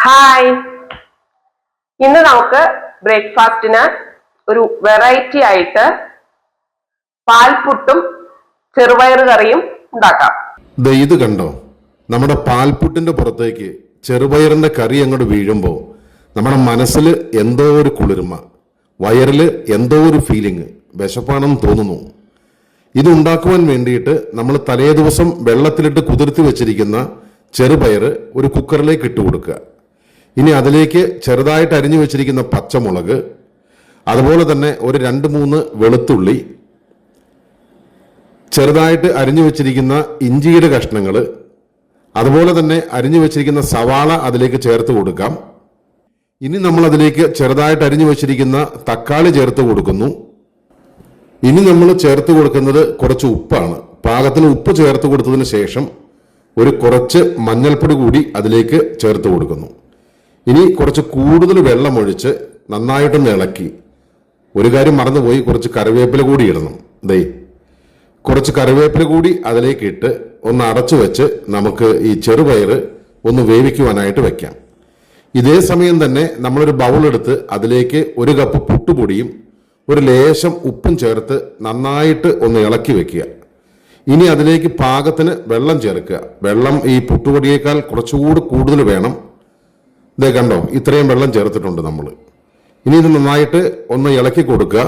Hi, ഇന്ന് നമുക്ക് ബ്രേക്ക്ഫാസ്റ്റിന് ഒരു വെറൈറ്റി ആയിട്ട് പാൽപുട്ടും ചെറുപയർ കറിയും ഉണ്ടാക്കാം. ഇത് കണ്ടോ, നമ്മുടെ പാൽപുട്ടിന്റെ പുറത്തേക്ക് ചെറുപയറിന്റെ കറി അങ്ങോട്ട് വീഴുമ്പോൾ നമ്മുടെ മനസ്സിൽ എന്തോ ഒരു കുളിർമ, വയറിൽ എന്തോ ഒരു ഫീലിംഗ്, വിശപ്പാണെന്ന് തോന്നുന്നു. ഇത് ഉണ്ടാക്കുവാൻ വേണ്ടിയിട്ട് നമ്മൾ തലേ ദിവസം വെള്ളത്തിലിട്ട് കുതിർത്തി വെച്ചിരിക്കുന്ന ചെറുപയർ ഒരു കുക്കറിലേക്ക് ഇട്ട് കൊടുക്കുക. ഇനി അതിലേക്ക് ചെറുതായിട്ട് അരിഞ്ഞു വെച്ചിരിക്കുന്ന പച്ചമുളക്, അതുപോലെ തന്നെ ഒരു 2-3 വെളുത്തുള്ളി, ചെറുതായിട്ട് അരിഞ്ഞു വെച്ചിരിക്കുന്ന ഇഞ്ചിയുടെ കഷ്ണങ്ങൾ, അതുപോലെ തന്നെ അരിഞ്ഞു വെച്ചിരിക്കുന്ന സവാള അതിലേക്ക് ചേർത്ത് കൊടുക്കാം. ഇനി നമ്മൾ അതിലേക്ക് ചെറുതായിട്ട് അരിഞ്ഞു വെച്ചിരിക്കുന്ന തക്കാളി ചേർത്ത് കൊടുക്കുന്നു. ഇനി നമ്മൾ ചേർത്ത് കൊടുക്കുന്നത് കുറച്ച് ഉപ്പാണ്. പാകത്തിന് ഉപ്പ് ചേർത്ത് കൊടുത്തതിന് ശേഷം കുറച്ച് മഞ്ഞൾപ്പൊടി കൂടി അതിലേക്ക് ചേർത്ത് കൊടുക്കുന്നു. ഇനി കുറച്ച് കൂടുതൽ വെള്ളം ഒഴിച്ച് നന്നായിട്ടൊന്ന് ഇളക്കി. ഒരു കാര്യം മറന്നുപോയി, കുറച്ച് കറിവേപ്പില കൂടി ഇടണം. കുറച്ച് കറിവേപ്പില കൂടി അതിലേക്ക് ഇട്ട് ഒന്ന് അടച്ചു വെച്ച് നമുക്ക് ഈ ചെറുപയർ ഒന്ന് വേവിക്കുവാനായിട്ട് വെക്കാം. ഇതേ സമയം തന്നെ നമ്മളൊരു ബൗളെടുത്ത് അതിലേക്ക് 1 കപ്പ് പുട്ടുപൊടിയും ഒരു ലേശം ഉപ്പും ചേർത്ത് നന്നായിട്ട് ഒന്ന് ഇളക്കി വെക്കുക. ഇനി അതിലേക്ക് പാകത്തിന് വെള്ളം ചേർക്കുക. വെള്ളം ഈ പുട്ടുപൊടിയേക്കാൾ കുറച്ചുകൂടി കൂടുതൽ വേണം. കണ്ടോ, ഇത്രയും വെള്ളം ചേർത്തിട്ടുണ്ട് നമ്മൾ. ഇനി ഇത് നന്നായിട്ട് ഒന്ന് ഇളക്കി കൊടുക്കുക.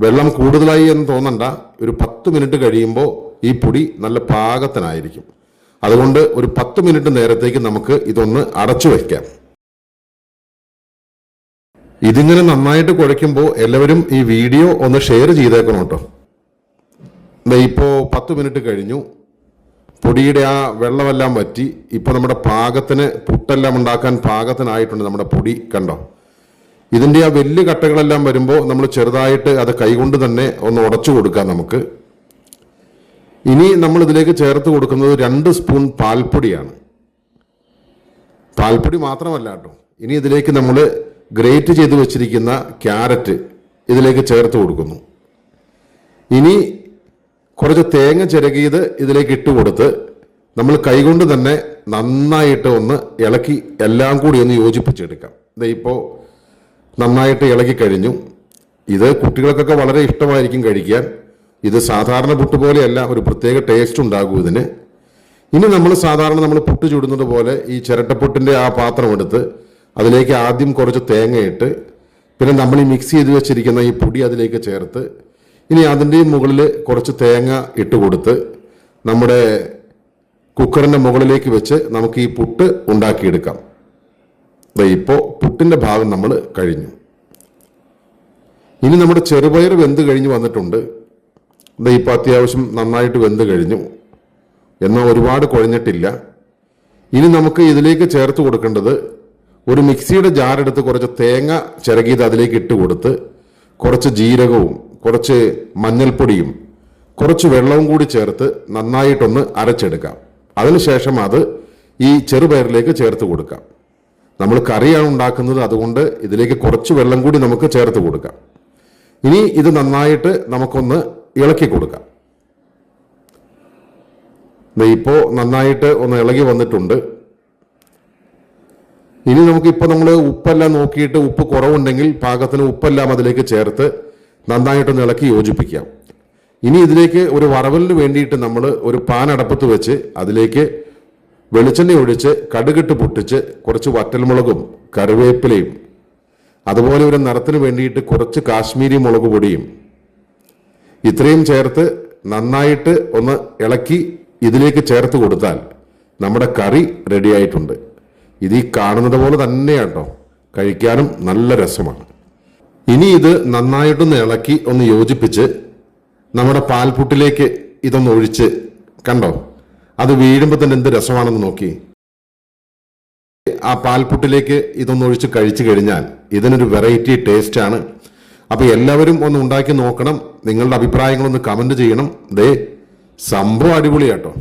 വെള്ളം കൂടുതലായി എന്ന് തോന്നണ്ട, ഒരു 10 മിനിറ്റ് കഴിയുമ്പോൾ ഈ പൊടി നല്ല പാകത്തിനായിരിക്കും. അതുകൊണ്ട് ഒരു 10 മിനിറ്റ് നേരത്തേക്ക് നമുക്ക് ഇതൊന്ന് അടച്ചു വയ്ക്കാം. ഇതിങ്ങനെ നന്നായിട്ട് കുഴയ്ക്കുമ്പോൾ എല്ലാവരും ഈ വീഡിയോ ഒന്ന് ഷെയർ ചെയ്തേക്കണം കേട്ടോ. ഇപ്പോൾ 10 മിനിറ്റ് കഴിഞ്ഞു. പൊടിയുടെ ആ വെള്ളമെല്ലാം വറ്റി. ഇപ്പോൾ നമ്മുടെ പാകത്തിന് പുട്ടെല്ലാം ഉണ്ടാക്കാൻ പാകത്തിനായിട്ടുണ്ട് നമ്മുടെ പൊടി. കണ്ടോ, ഇതിൻ്റെ ആ വലിയ കട്ടകളെല്ലാം വരുമ്പോൾ നമ്മൾ ചെറുതായിട്ട് അത് കൈകൊണ്ട് തന്നെ ഒന്ന് ഉടച്ചു കൊടുക്കാം നമുക്ക്. ഇനി നമ്മൾ ഇതിലേക്ക് ചേർത്ത് കൊടുക്കുന്നത് 2 സ്പൂൺ പാൽപ്പൊടിയാണ്. പാൽപ്പൊടി മാത്രമല്ല കേട്ടോ, ഇനി ഇതിലേക്ക് നമ്മൾ ഗ്രേറ്റ് ചെയ്ത് വെച്ചിരിക്കുന്ന ക്യാരറ്റ് ഇതിലേക്ക് ചേർത്ത് കൊടുക്കുന്നു. ഇനി കുറച്ച് തേങ്ങ ചിരകിയത് ഇതിലേക്ക് ഇട്ട് കൊടുത്ത് നമ്മൾ കൈകൊണ്ട് തന്നെ നന്നായിട്ട് ഒന്ന് ഇളക്കി എല്ലാം കൂടി ഒന്ന് യോജിപ്പിച്ചെടുക്കാം. ഇപ്പോൾ നന്നായിട്ട് ഇളക്കി കഴിഞ്ഞു. ഇത് കുട്ടികൾക്കൊക്കെ വളരെ ഇഷ്ടമായിരിക്കും കഴിക്കാൻ. ഇത് സാധാരണ പുട്ട് പോലെയല്ല, ഒരു പ്രത്യേക ടേസ്റ്റ് ഉണ്ടാകും ഇതിന്. ഇനി നമ്മൾ സാധാരണ നമ്മൾ പുട്ട് ചുടുന്നത് പോലെ ഈ ചിരട്ടപ്പുട്ടിൻ്റെ ആ പാത്രം എടുത്ത് അതിലേക്ക് ആദ്യം കുറച്ച് തേങ്ങയിട്ട്, പിന്നെ നമ്മൾ ഈ മിക്സ് ചെയ്ത് വെച്ചിരിക്കുന്ന ഈ പൊടി അതിലേക്ക് ചേർത്ത്, ഇനി അതിൻ്റെ മുകളിൽ കുറച്ച് തേങ്ങ ഇട്ട് കൊടുത്ത് നമ്മുടെ കുക്കറിൻ്റെ മുകളിലേക്ക് വെച്ച് നമുക്ക് ഈ പുട്ട് ഉണ്ടാക്കിയെടുക്കാം. ഇപ്പോൾ പുട്ടിൻ്റെ ഭാഗം നമ്മൾ കഴിഞ്ഞു. ഇനി നമ്മുടെ ചെറുപയർ വെന്ത് കഴിഞ്ഞ് വന്നിട്ടുണ്ട്. ഇപ്പോൾ അത്യാവശ്യം നന്നായിട്ട് വെന്ത് കഴിഞ്ഞു, എന്നാൽ ഒരുപാട് കുഴഞ്ഞിട്ടില്ല. ഇനി നമുക്ക് ഇതിലേക്ക് ചേർത്ത് കൊടുക്കേണ്ടത് ഒരു മിക്സിയുടെ ജാറെടുത്ത് കുറച്ച് തേങ്ങ ചിരകിയത് അതിലേക്ക് ഇട്ട് കൊടുത്ത് കുറച്ച് ജീരകവും കുറച്ച് മഞ്ഞൾപ്പൊടിയും കുറച്ച് വെള്ളവും കൂടി ചേർത്ത് നന്നായിട്ടൊന്ന് അരച്ചെടുക്കാം. അതിനുശേഷം അത് ഈ ചെറുപയറിലേക്ക് ചേർത്ത് കൊടുക്കാം. നമ്മൾ കറിയാണ് ഉണ്ടാക്കുന്നത്, അതുകൊണ്ട് ഇതിലേക്ക് കുറച്ച് വെള്ളം കൂടി നമുക്ക് ചേർത്ത് കൊടുക്കാം. ഇനി ഇത് നന്നായിട്ട് നമുക്കൊന്ന് ഇളക്കി കൊടുക്കാം. ഇപ്പോൾ നന്നായിട്ട് ഒന്ന് ഇളകി വന്നിട്ടുണ്ട്. ഇനി നമുക്കിപ്പോൾ നമ്മൾ ഉപ്പെല്ലാം നോക്കിയിട്ട് ഉപ്പ് കുറവുണ്ടെങ്കിൽ പാകത്തിന് ഉപ്പെല്ലാം അതിലേക്ക് ചേർത്ത് നന്നായിട്ടൊന്ന് ഇളക്കി യോജിപ്പിക്കാം. ഇനി ഇതിലേക്ക് ഒരു വറവലിന് വേണ്ടിയിട്ട് നമ്മൾ ഒരു പാൻ അടപ്പത്ത് വെച്ച് അതിലേക്ക് വെളിച്ചെണ്ണ ഒഴിച്ച് കടുകിട്ട് പൊട്ടിച്ച് കുറച്ച് വറ്റൽമുളകും കറിവേപ്പിലയും അതുപോലെ ഒരു നിറത്തിന് വേണ്ടിയിട്ട് കുറച്ച് കാശ്മീരി മുളക് പൊടിയും ഇത്രയും ചേർത്ത് നന്നായിട്ട് ഒന്ന് ഇളക്കി ഇതിലേക്ക് ചേർത്ത് കൊടുത്താൽ നമ്മുടെ കറി റെഡിയായിട്ടുണ്ട്. ഇത് ഈ കാണുന്നത് പോലെ തന്നെയാട്ടോ, കഴിക്കാനും നല്ല രസമാണ്. ഇനി ഇത് നന്നായിട്ടൊന്ന് ഇളക്കി ഒന്ന് യോജിപ്പിച്ച് നമ്മുടെ പാൽപുട്ടിലേക്ക് ഇതൊന്ന് ഒഴിച്ച്, കണ്ടോ അത് വീഴുമ്പോൾ തന്നെ എന്ത് രസമാണെന്ന് നോക്കി. ആ പാൽപുട്ടിലേക്ക് ഇതൊന്ന് ഒഴിച്ച് കഴിച്ചു കഴിഞ്ഞാൽ ഇതിനൊരു വെറൈറ്റി ടേസ്റ്റാണ്. അപ്പോൾ എല്ലാവരും ഒന്ന് ഉണ്ടാക്കി നോക്കണം. നിങ്ങളുടെ അഭിപ്രായങ്ങളൊന്ന് കമൻറ്റ് ചെയ്യണം. സംഭവം അടിപൊളിയാട്ടോ.